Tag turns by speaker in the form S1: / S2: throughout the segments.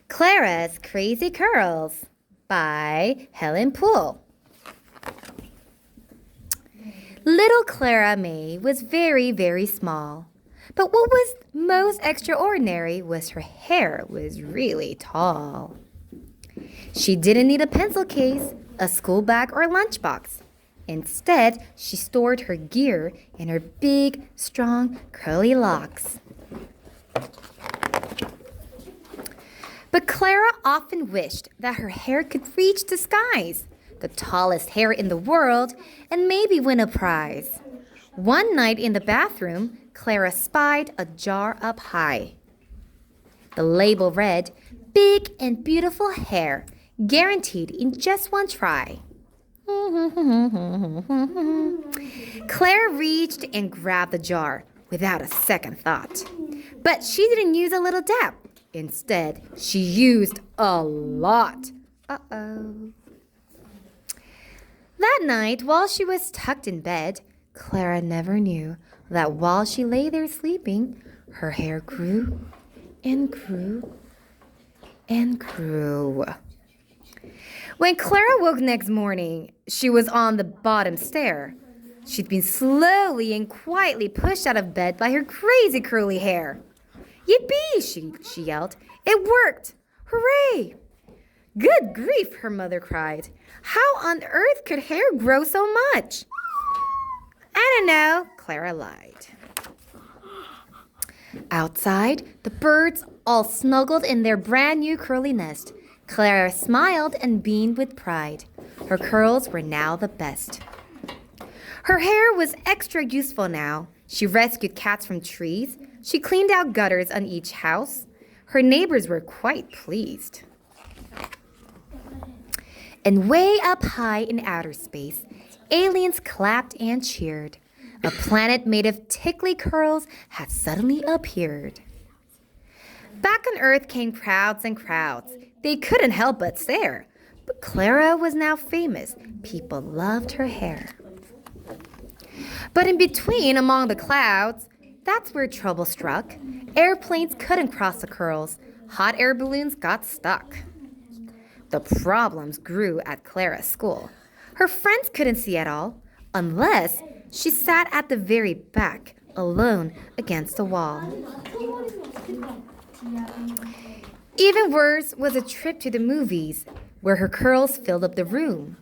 S1: Clara's Crazy Curls by Helen Poole. Little Clara May was very, very small. But what was most extraordinary was her hair was really tall. She didn't need a pencil case, a school bag, or lunchbox. Instead, she stored her gear in her big, strong, curly locks. But Clara often wished that her hair could reach the skies, the tallest hair in the world, and maybe win a prize. One night in the bathroom, Clara spied a jar up high. The label read, "Big and beautiful hair, guaranteed in just one try." Clara reached and grabbed the jar without a second thought. But she didn't use a little dab. Instead, she used a lot. Uh-oh. That night, while she was tucked in bed, Clara never knew that while she lay there sleeping, her hair grew and grew and grew. When Clara woke next morning, she was on the bottom stair. She'd been slowly and quietly pushed out of bed by her crazy curly hair. "Yippee!" she yelled. "It worked! Hooray!" "Good grief!" her mother cried. "How on earth could hair grow so much?" "I don't know," Clara lied. Outside, the birds all snuggled in their brand new curly nest. Clara smiled and beamed with pride. Her curls were now the best. Her hair was extra useful now. She rescued cats from trees. She cleaned out gutters on each house. Her neighbors were quite pleased. And way up high in outer space, aliens clapped and cheered. A planet made of tickly curls had suddenly appeared. Back on Earth came crowds and crowds. They couldn't help but stare. But Clara was now famous. People loved her hair. But in between, among the clouds, that's where trouble struck. Airplanes couldn't cross the curls. Hot air balloons got stuck. The problems grew at Clara's school. Her friends couldn't see at all, unless she sat at the very back, alone against the wall. Even worse was a trip to the movies, where her curls filled up the room.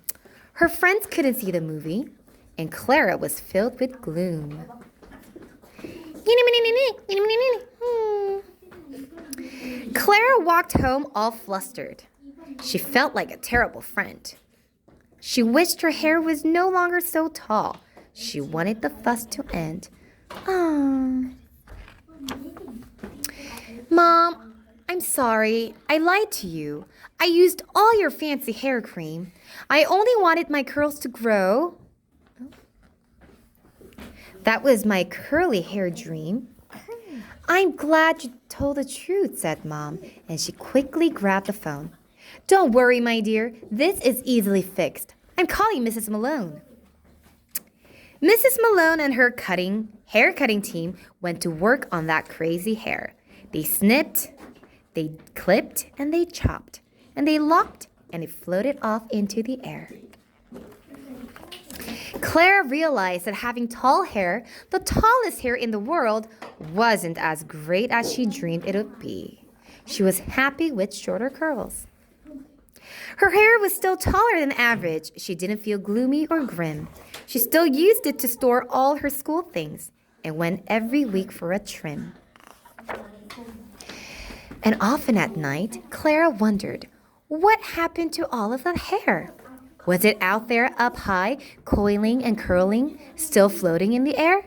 S1: Her friends couldn't see the movie, and Clara was filled with gloom. Clara walked home all flustered. She felt like a terrible friend. She wished her hair was no longer so tall. She wanted the fuss to end. Aww. "Mom, I'm sorry. I lied to you. I used all your fancy hair cream. I only wanted my curls to grow." "That was my curly hair dream." "I'm glad you told the truth," said Mom, and she quickly grabbed the phone. "Don't worry, my dear. This is easily fixed. I'm calling Mrs. Malone." Mrs. Malone and her hair cutting team went to work on that crazy hair. They snipped, they clipped, and they chopped, and they locked, and it floated off into the air. Clara realized that having tall hair, the tallest hair in the world, wasn't as great as she dreamed it would be. She was happy with shorter curls. Her hair was still taller than average. She didn't feel gloomy or grim. She still used it to store all her school things and went every week for a trim. And often at night, Clara wondered, what happened to all of that hair? Was it out there up high, coiling and curling, still floating in the air?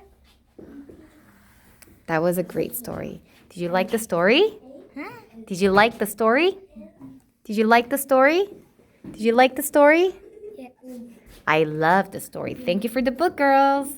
S1: That was a great story. Did you like the story? Did you like the story? Did you like the story? Did you like the story?
S2: Yeah.
S1: I love the story. Thank you for the book, girls.